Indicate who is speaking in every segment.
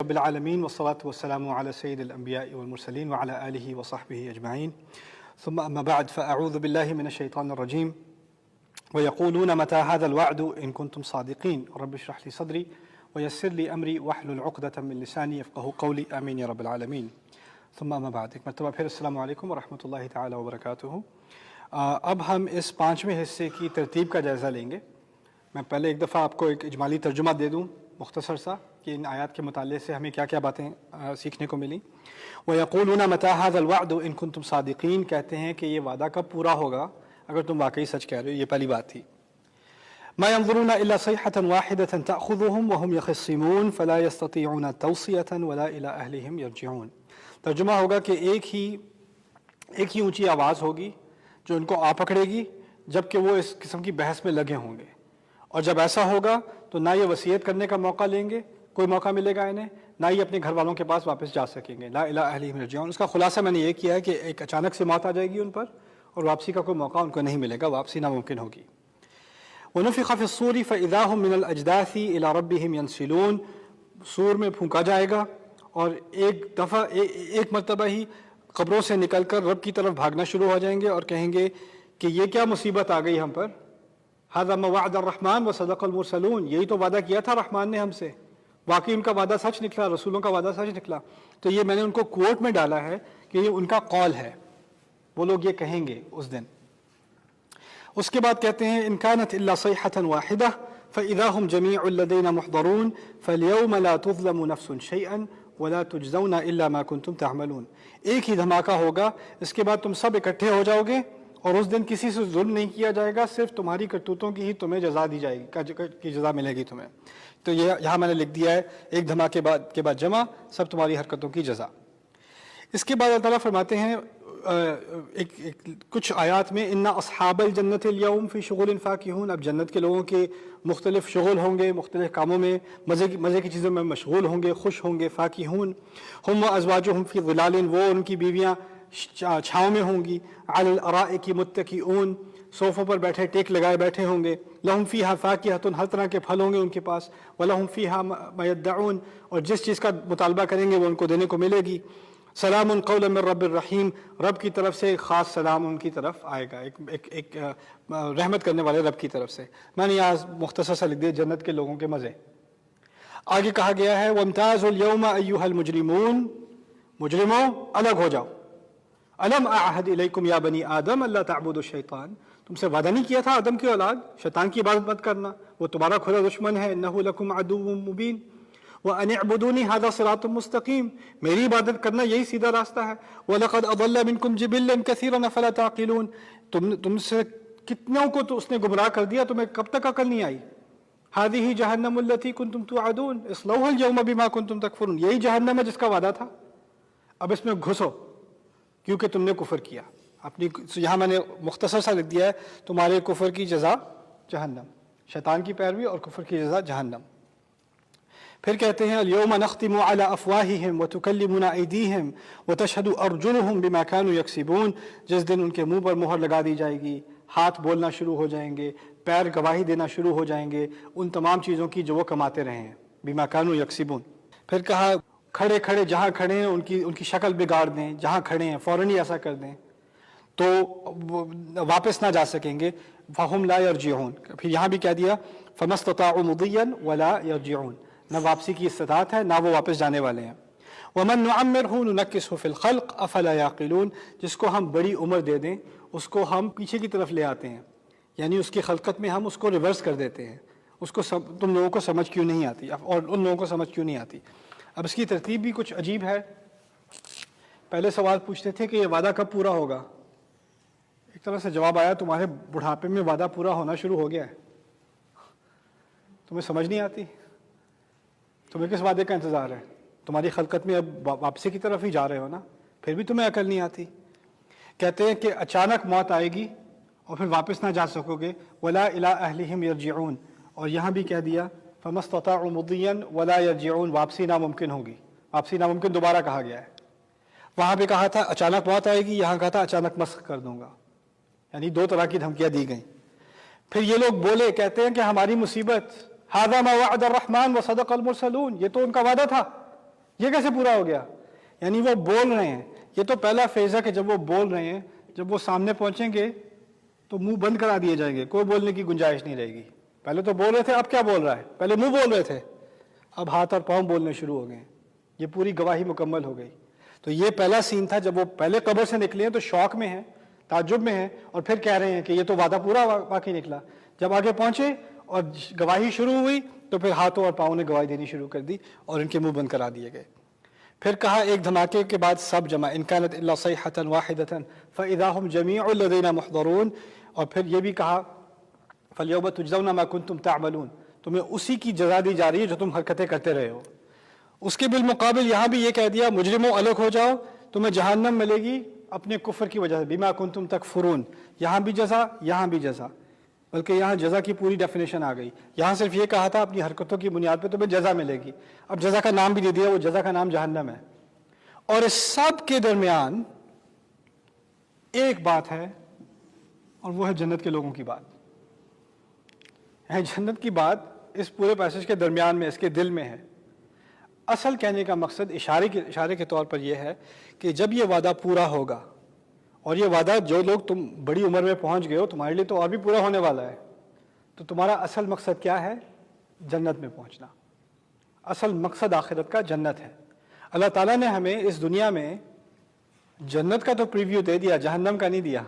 Speaker 1: رب العالمین والصلاة والسلام على سید الانبیاء والمرسلین وعلى آلہ وصحبہ اجمعین ثم اما بعد فاعوذ باللہ من الشیطان الرجیم ويقولون متى هذا الوعد ان كنتم صادقین رب اشرح لي صدری ويسر لي امری واحلل عقدۃ من لسانی یفقهوا قولی آمین یا رب العالمین ثم اما بعد. ایک مرتبہ پھر السلام علیکم ورحمۃ اللہ تعالی وبرکاتہ. اب ہم اس پانچویں حصے کی ترتیب کا جائزہ لیں گے. میں پہلے ایک دفعہ آپ کو ایک اجمالی ترجمہ دے دوں مختصر سا کہ ان آیات کے مطالعے سے ہمیں کیا کیا باتیں سیکھنے کو ملیں. وَيَقُولُونَ مَتَى هَذَا الْوَعْدُ إِن كُنتُمْ صَادِقِينَ کہتے ہیں کہ یہ وعدہ کب پورا ہوگا اگر تم واقعی سچ کہہ رہے ہو. یہ پہلی بات تھی. مَا يَنظُرُونَ إِلَّا صَيْحَةً وَاحِدَةً تَأْخُذُهُمْ وَهُمْ يَخِصِّمُونَ فَلَا يَسْتَطِيعُونَ تَوْصِيَةً وَلَا إِلَىٰ أَهْلِهِمْ يَرْجِعُونَ. ترجمہ ہوگا کہ ایک ہی اونچی آواز ہوگی جو ان کو آ پکڑے گی جبکہ وہ اس قسم کی بحث میں لگے ہوں گے. اور جب ایسا ہوگا تو نہ یہ وصیت کرنے کا موقع لیں گے، کوئی موقع ملے گا انہیں، نہ ہی اپنے گھر والوں کے پاس واپس جا سکیں گے. لا الہ اہلہم یرجعون. اس کا خلاصہ میں نے یہ کیا ہے کہ ایک اچانک سے موت آ جائے گی ان پر اور واپسی کا کوئی موقع ان کو نہیں ملے گا، واپسی ناممکن ہوگی. وَنُفِخَ فِي الصُّورِ فَإِذَا هُم مِّنَ الْأَجْدَاثِ إِلَىٰ رَبِّهِمْ يَنْسِلُونَ. سور میں پھونکا جائے گا اور ایک مرتبہ ہی قبروں سے نکل کر رب کی طرف بھاگنا شروع ہو جائیں گے اور کہیں گے کہ یہ کیا مصیبت آ گئی ہم پر. هذا ما وعد الرحمن وصدق المرسلون. یہی تو وعدہ کیا تھا رحمان نے ہم سے، واقعی ان کا وعدہ سچ نکلا، رسولوں کا وعدہ سچ نکلا. تو یہ میں نے ان کو کوٹ میں ڈالا ہے کہ یہ ان کا قول ہے، وہ لوگ یہ کہیں گے اس دن. اس کے بعد کہتے ہیں ان كانت الا صيحة واحدة فاذا هم جميع لدينا محضرون فاليوم لا تظلم نفس شيئا ولا تجزون الا ما كنتم تعملون. ایک ہی دھماکہ ہوگا، اس کے بعد تم سب اکٹھے ہو جاؤ گے اور اس دن کسی سے ظلم نہیں کیا جائے گا، صرف تمہاری کرتوتوں کی ہی تمہیں جزا دی جائے گی، کی جزا ملے گی تمہیں. تو یہاں میں نے لکھ دیا ہے ایک دھماکے کے بعد جمع، سب تمہاری حرکتوں کی جزا. اس کے بعد اللہ تعالیٰ فرماتے ہیں کچھ آیات میں ان اصحاب الجنت اليوم فی شغل فاکہون. اب جنت کے لوگوں کے مختلف شغل ہوں گے، مختلف کاموں میں مزے کی چیزوں میں مشغول ہوں گے، خوش ہوں گے. فاکہون ہم وازواجہم فی ظلال، وہ ان کی بیویاں چھاؤں میں ہوں گی. علی الارائک متکئون، صوفوں پر بیٹھے ٹیک لگائے بیٹھے ہوں گے. لہم فیہا فاکہۃ، ہر طرح کے پھل ہوں گے ان کے پاس. ولہم فیہا ما یدعون، اور جس چیز کا مطالبہ کریں گے وہ ان کو دینے کو ملے گی. سلام قولا من رب الرحیم، رب کی طرف سے خاص سلام ان کی طرف آئے گا، ایک رحمت کرنے والے رب کی طرف سے. میں نے یہاں مختصر سا لکھ دیا جنت کے لوگوں کے مزے. آگے کہا گیا ہے وامتازوا اليوم ایھا المجرمون، مجرموں الگ ہو جاؤ. الم اعہد الیکم یا بنی آدم اللہ تعبدوا الشیطان، تم سے وعدہ نہیں کیا تھا آدم کی اولاد شیطان کی عبادت مت کرنا، وہ تمہارا کھلا دشمن ہے. انہ لکم عدو مبین وان اعبدونی ھذا صراط مستقیم، میری عبادت کرنا یہی سیدھا راستہ ہے. ولقد اضل منکم جبلا کثیرا افلا تعقلون، تم سے کتنوں کو تو اس نے گمراہ کر دیا، تمہیں کب تک عقل نہیں آئی. ھذہ جہنم التی کنتم توعدون اصلوها اليوم بما کنتم تکفرون، یہی جہنم ہے جس کا وعدہ تھا، اب اس میں گھسو کیونکہ تم نے کفر کیا. اپنی یہاں میں نے مختصر سا لکھ دیا ہے تمہارے کفر کی جزا جہنم، شیطان کی پیروی اور کفر کی جزا جہنم. پھر کہتے ہیں اليوم نختم على افواہہم وتکلمنا ایدیہم وتشہد ارجلہم بما كانوا یکسبون. جس دن ان کے منہ پر مہر لگا دی جائے گی، ہاتھ بولنا شروع ہو جائیں گے، پیر گواہی دینا شروع ہو جائیں گے ان تمام چیزوں کی جو وہ کماتے رہے ہیں. بما كانوا یکسبون. پھر کہا کھڑے کھڑے جہاں کھڑے ہیں ان کی شکل بگاڑ دیں، جہاں کھڑے ہیں فوراً ہی ایسا کر دیں تو واپس نہ جا سکیں گے. فہم لا یرجعون. پھر یہاں بھی کہہ دیا فما استطاعوا مضیا ولا یرجعون، نہ واپسی کی استطاعت ہے نہ وہ واپس جانے والے ہیں. ومن نعمرہ ننکسہ فی الخلق افلا یعقلون، جس کو ہم بڑی عمر دے دیں اس کو ہم پیچھے کی طرف لے آتے ہیں، یعنی اس کی خلقت میں ہم اس کو ریورس کر دیتے ہیں. اس کو تم لوگوں کو سمجھ کیوں نہیں آتی اور ان لوگوں کو سمجھ کیوں نہیں آتی. اب اس کی ترتیب بھی کچھ عجیب ہے. پہلے سوال پوچھتے تھے کہ یہ وعدہ کب پورا ہوگا. ایک طرح سے جواب آیا تمہارے بڑھاپے میں وعدہ پورا ہونا شروع ہو گیا ہے، تمہیں سمجھ نہیں آتی، تمہیں کس وعدے کا انتظار ہے؟ تمہاری خلقت میں اب واپسی کی طرف ہی جا رہے ہو نا، پھر بھی تمہیں عقل نہیں آتی. کہتے ہیں کہ اچانک موت آئے گی اور پھر واپس نہ جا سکو گے. ولا الی اہلہم یرجعون، اور یہاں بھی کہہ دیا فما استطاعوا مضیا ولا یرجعون، واپسی ناممکن ہوگی. واپسی ناممکن دوبارہ کہا گیا ہے. وہاں پہ کہا تھا اچانک موت آئے گی، یہاں کہا تھا اچانک مسخ کر دوں گا، یعنی دو طرح کی دھمکیاں دی گئیں. پھر یہ لوگ بولے، کہتے ہیں کہ ہماری مصیبت ھذا ما وعد الرحمن وصدق المرسلون، یہ تو ان کا وعدہ تھا، یہ کیسے پورا ہو گیا؟ یعنی وہ بول رہے ہیں، یہ تو پہلا فیز ہے کہ جب وہ بول رہے ہیں، جب وہ سامنے پہنچیں گے تو منہ بند کرا دیے جائیں گے، کوئی بولنے کی گنجائش نہیں رہے گی. پہلے تو بول رہے تھے، اب کیا بول رہا ہے؟ پہلے منہ بول رہے تھے، اب ہاتھ اور پاؤں بولنے شروع ہو گئے. یہ پوری گواہی مکمل ہو گئی. تو یہ پہلا سین تھا، جب وہ پہلے قبر سے نکلے ہیں تو شوق میں ہیں، تعجب میں ہیں، اور پھر کہہ رہے ہیں کہ یہ تو وعدہ پورا واقعی نکلا. جب آگے پہنچے اور گواہی شروع ہوئی تو پھر ہاتھوں اور پاؤں نے گواہی دینی شروع کر دی اور ان کے منہ بند کرا دیے گئے. پھر کہا ایک دھماکے کے بعد سب جمع، ان كانت الا صيحة واحدة فاذا هم جميع الذين محضرون. اور پھر یہ بھی کہا فاليوم تجزون ما كنتم تعملون، تمہیں اسی کی جزا دی جا رہی ہے جو تم حرکتیں کرتے رہے ہو. اس کے بالمقابل یہاں بھی یہ کہہ دیا مجرموں الگ ہو جاؤ، تمہیں جہنم ملے گی اپنے کفر کی وجہ سے، بما کنتم تکفرون. یہاں بھی جزا، یہاں بھی جزا، بلکہ یہاں جزا کی پوری ڈیفینیشن آ گئی. یہاں صرف یہ کہا تھا اپنی حرکتوں کی بنیاد پہ تمہیں جزا ملے گی، اب جزا کا نام بھی دے دیا، وہ جزا کا نام جہنم ہے. اور اس سب کے درمیان ایک بات ہے، اور وہ ہے جنت کے لوگوں کی بات. جنت کی بات اس پورے پیسج کے درمیان میں، اس کے دل میں ہے. اصل کہنے کا مقصد اشارے کے طور پر یہ ہے کہ جب یہ وعدہ پورا ہوگا، اور یہ وعدہ جو لوگ تم بڑی عمر میں پہنچ گئے ہو تمہارے لیے تو اور بھی پورا ہونے والا ہے، تو تمہارا اصل مقصد کیا ہے؟ جنت میں پہنچنا. اصل مقصد آخرت کا جنت ہے. اللہ تعالیٰ نے ہمیں اس دنیا میں جنت کا تو پریویو دے دیا، جہنم کا نہیں دیا.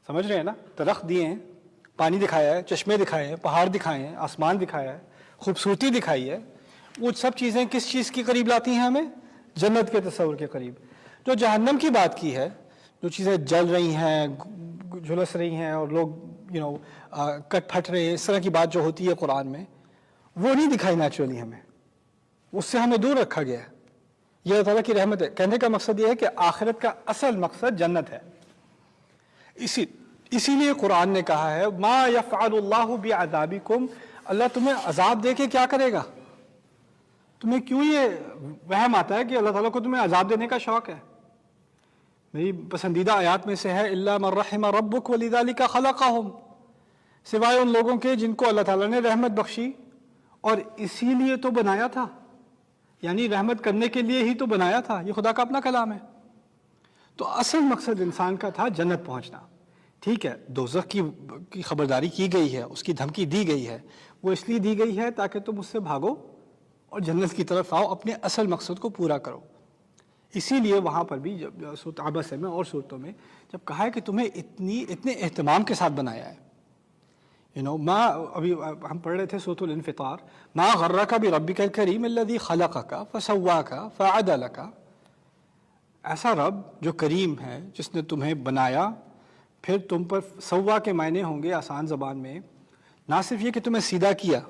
Speaker 1: سمجھ رہے ہیں نا؟ درخت دیے ہیں، پانی دکھایا ہے، چشمے دکھائے ہیں، پہاڑ دکھائے ہیں، آسمان دکھایا ہے، خوبصورتی دکھائی ہے. وہ سب چیزیں کس چیز کی قریب لاتی ہیں؟ ہمیں جنت کے تصور کے قریب. جو جہنم کی بات کی ہے، جو چیزیں جل رہی ہیں، جھلس رہی ہیں، اور لوگ کٹ پھٹ رہے ہیں، اس طرح کی بات جو ہوتی ہے قرآن میں، وہ نہیں دکھائی نیچرلی ہمیں، اس سے ہمیں دور رکھا گیا ہے. یہ اللہ تعالیٰ کی رحمت ہے. کہنے کا مقصد یہ ہے کہ آخرت کا اصل مقصد جنت ہے. اسی لیے قرآن نے کہا ہے ما یفعل اللہ بعذابکم، اللہ تمہیں عذاب دے کے کیا کرے گا؟ تمہیں کیوں یہ وہم آتا ہے کہ اللہ تعالیٰ کو تمہیں عذاب دینے کا شوق ہے؟ میری پسندیدہ آیات میں سے ہے الا من رحم ربک ولذلک خلقہم، سوائے ان لوگوں کے جن کو اللہ تعالیٰ نے رحمت بخشی اور اسی لیے تو بنایا تھا. یعنی رحمت کرنے کے لیے ہی تو بنایا تھا. یہ خدا کا اپنا کلام ہے. تو اصل مقصد انسان کا تھا جنت پہنچنا. ٹھیک ہے، دوزخ کی خبرداری کی گئی ہے، اس کی دھمکی دی گئی ہے، وہ اس لیے دی گئی ہے تاکہ تم اس سے بھاگو اور جنت کی طرف آؤ، اپنے اصل مقصد کو پورا کرو. اسی لیے وہاں پر بھی جب سورۃ عبس میں اور صورتوں میں جب کہا ہے کہ تمہیں اتنے اہتمام کے ساتھ بنایا ہے، ابھی ہم پڑھ رہے تھے سورۃ الانفطار، ما غرک بربک الکریم الذی خلقک فسواک فعدلک. ایسا رب جو کریم ہے، جس نے تمہیں بنایا، پھر تم پر سوا کے معنی ہوں گے آسان زبان میں، نہ صرف یہ کہ تمہیں سیدھا کیا،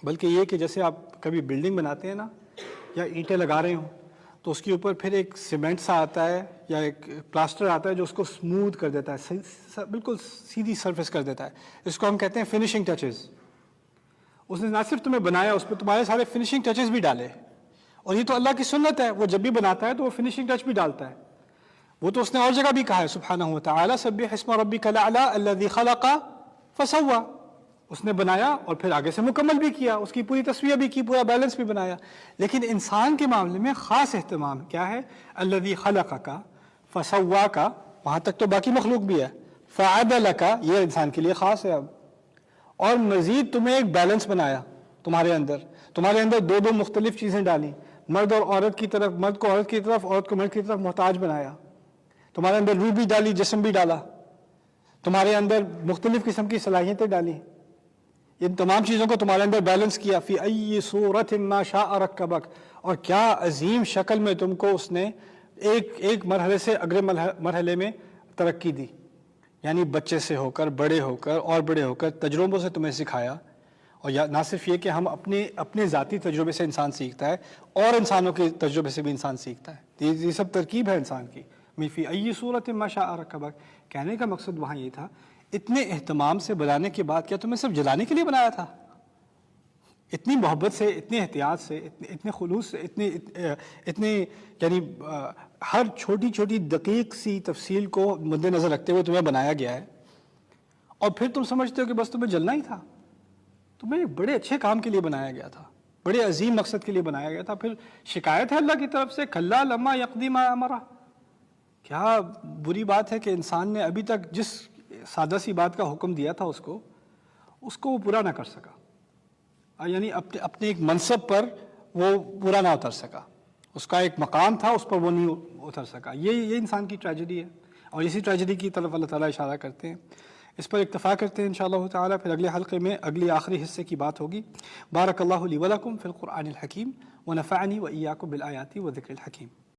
Speaker 1: بلکہ یہ کہ جیسے آپ کبھی بلڈنگ بناتے ہیں نا، یا اینٹیں لگا رہے ہوں تو اس کے اوپر پھر ایک سیمنٹ سا آتا ہے یا ایک پلاسٹر آتا ہے جو اس کو سموتھ کر دیتا ہے، بالکل سیدھی سرفیس کر دیتا ہے. اس کو ہم کہتے ہیں فنیشنگ ٹچز. اس نے نہ صرف تمہیں بنایا، اس پہ تمہارے سارے فنیشنگ ٹچز بھی ڈالے. اور یہ تو اللہ کی سنت ہے، وہ جب بھی بناتا ہے تو وہ فنیشنگ ٹچ بھی ڈالتا ہے. وہ تو اس نے اور جگہ بھی کہا ہے سبحانہ وتعالی سبح اسم ربک الاعلی الذی خلق فسوى. اس نے بنایا اور پھر آگے سے مکمل بھی کیا، اس کی پوری تصویر بھی کی، پورا بیلنس بھی بنایا. لیکن انسان کے معاملے میں خاص اہتمام کیا ہے؟ الذی خلقک فسواک، وہاں تک تو باقی مخلوق بھی ہے، فعدلک، یہ انسان کے لیے خاص ہے اب. اور مزید تمہیں ایک بیلنس بنایا تمہارے اندر دو مختلف چیزیں ڈالیں، مرد اور عورت کی طرف، مرد کو عورت کی طرف، عورت کو مرد کی طرف محتاج بنایا. تمہارے اندر روح بھی ڈالی، جسم بھی ڈالا، تمہارے اندر مختلف قسم کی صلاحیتیں ڈالی. ان تمام چیزوں کو تمہارے اندر بیلنس کیا. فی ای صورت ما شاء رکبک، اور کیا عظیم شکل میں تم کو اس نے ایک مرحلے سے اگلے مرحلے میں ترقی دی. یعنی بچے سے ہو کر، بڑے ہو کر، اور بڑے ہو کر تجربوں سے تمہیں سکھایا. اور نہ صرف یہ کہ ہم اپنے ذاتی تجربے سے انسان سیکھتا ہے، اور انسانوں کے تجربے سے بھی انسان سیکھتا ہے. یہ سب ترکیب ہے انسان کی. فی ای صورت ما شاء رکبک. کہنے کا مقصد وہاں یہ تھا اتنے اہتمام سے بنانے کے بعد کیا تمہیں صرف جلانے کے لیے بنایا تھا؟ اتنی محبت سے، اتنے احتیاط سے، اتنے خلوص سے، اتنے یعنی ہر چھوٹی چھوٹی دقیق سی تفصیل کو مد نظر رکھتے ہوئے تمہیں بنایا گیا ہے. اور پھر تم سمجھتے ہو کہ بس تمہیں جلنا ہی تھا. تمہیں ایک بڑے اچھے کام کے لیے بنایا گیا تھا. بڑے عظیم مقصد کے لیے بنایا گیا تھا. پھر شکایت ہے اللہ کی طرف سے کلا لما یقضی ما امرہ. کیا بری بات ہے کہ انسان نے ابھی تک جس سادہ سی بات کا حکم دیا تھا اس کو وہ پورا نہ کر سکا, یعنی اپنے ایک منصب پر وہ پورا نہ اتر سکا. اس کا ایک مقام تھا, اس پر وہ نہیں اتر سکا. یہ انسان کی ٹریجڈی ہے, اور اسی ٹریجڈی کی طرف اللہ تعالیٰ اشارہ کرتے ہیں. اس پر اکتفا کرتے ہیں انشاءاللہ تعالیٰ. پھر اگلے حلقے میں اگلی آخری حصے کی بات ہوگی. بارک اللہ لی ولکم فی القرآن الحکیم ونفعنی وإیاکم بالآیات وذکر الحکیم.